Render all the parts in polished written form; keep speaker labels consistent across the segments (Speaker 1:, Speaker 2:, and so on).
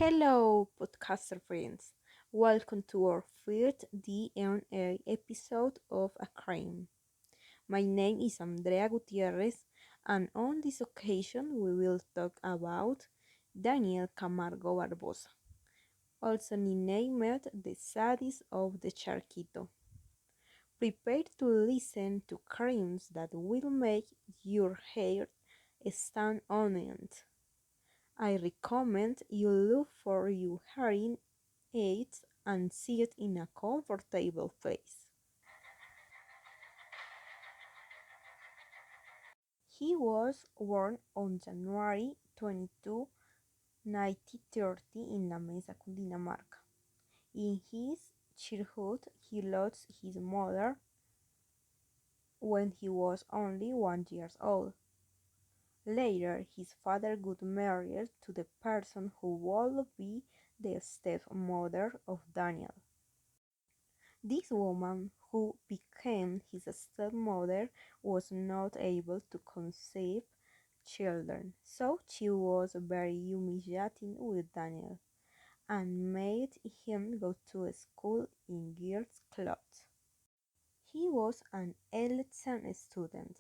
Speaker 1: Hello, podcaster friends. Welcome to our first DNA episode of A Crime. My name is Andrea Gutierrez, and on this occasion, we will talk about Daniel Camargo Barbosa, also nicknamed the Sadist of the Charquito. Prepare to listen to crimes that will make your hair stand on end. I recommend you look for your hearing aids and sit in a comfortable place. He was born on January 22, 1930 in La Mesa, Cundinamarca. In his childhood, he lost his mother when he was only 1 year old. Later, his father got married to the person who would be the stepmother of Daniel. This woman, who became his stepmother, was not able to conceive children, so she was very humiliating with Daniel and made him go to school in girls' clothes. He was an excellent student,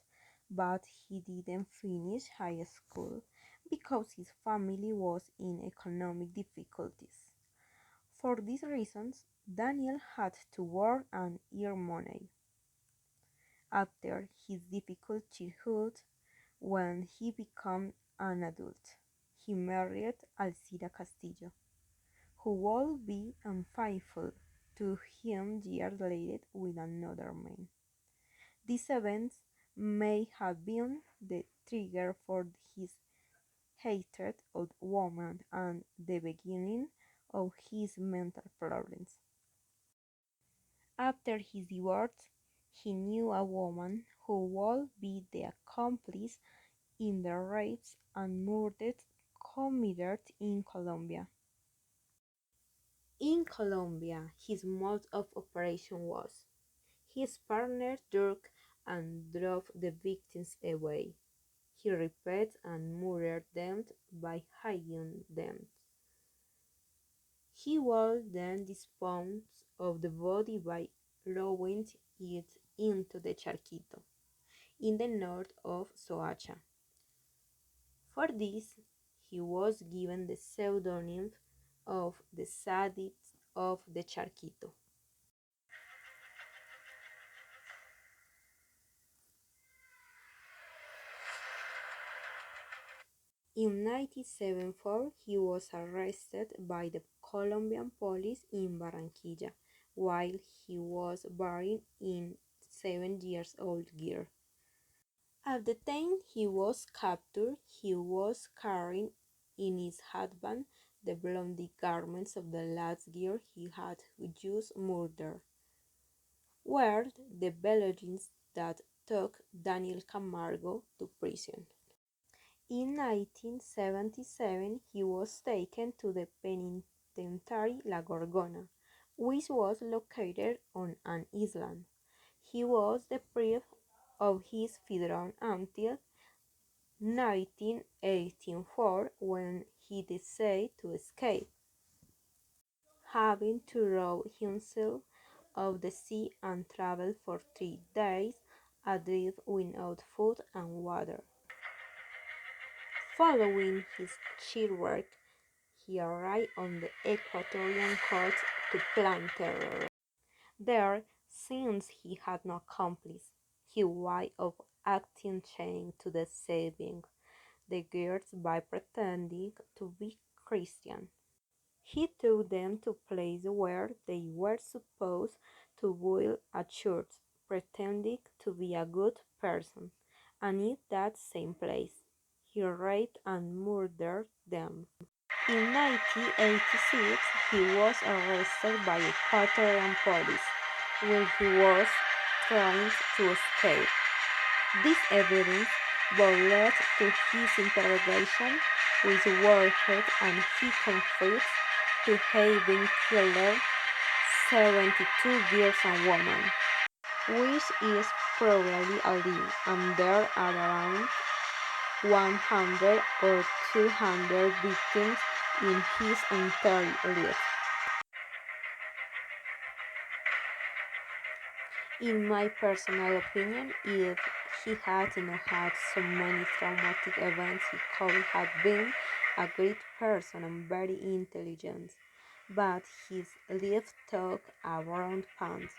Speaker 1: but he didn't finish high school because his family was in economic difficulties. For these reasons, Daniel had to work and earn money. After his difficult childhood, when he became an adult, he married Alcira Castillo, who would be unfaithful to him years later with another man. These events may have been the trigger for his hatred of women and the beginning of his mental problems. After his divorce, he knew a woman who would be the accomplice in the rapes and murders committed in Colombia. In Colombia, his mode of operation was his partner dug and drove the victims away. He raped and murdered them by hanging them. He would then dispose of the body by throwing it into the Charquito, in the north of Soacha. For this, he was given the pseudonym of the Sadist of the Charquito. In 1974, he was arrested by the Colombian police in Barranquilla while he was bearing in 7 years old girl. At the time he was captured, he was carrying in his hatband the bloody garments of the last girl he had just murdered, were the belongings that took Daniel Camargo to prison. In 1977, he was taken to the penitentiary La Gorgona, which was located on an island. He was deprived of his freedom until 1984 when he decided to escape, having to row himself off the sea and travel for 3 days adrift without food and water. Following his shipwreck, he arrived on the Ecuadorian coast to plan terror. There, since he had no accomplice, his way of acting changed to deceiving the girls by pretending to be Christian. He took them to places where they were supposed to build a church, pretending to be a good person, and in that same place, he raped and murdered them. In 1986, he was arrested by Ecuadorian police when he was trying to escape. This evidence was led to his interrogation with Warhead, and he confessed to having killed 72 girls and women, which is probably a lie, and there are around 100 or 200 victims in his entire life. In my personal opinion, if he had not had so many traumatic events, he could have been a great person and very intelligent. But his life took a wrong path.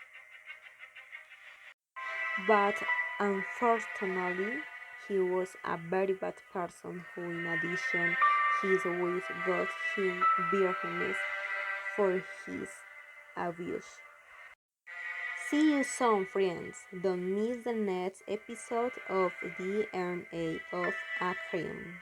Speaker 1: But unfortunately, he was a very bad person who, in addition, his wife got him bitterness for his abuse. See you soon, friends. Don't miss the next episode of DNA of a Crime.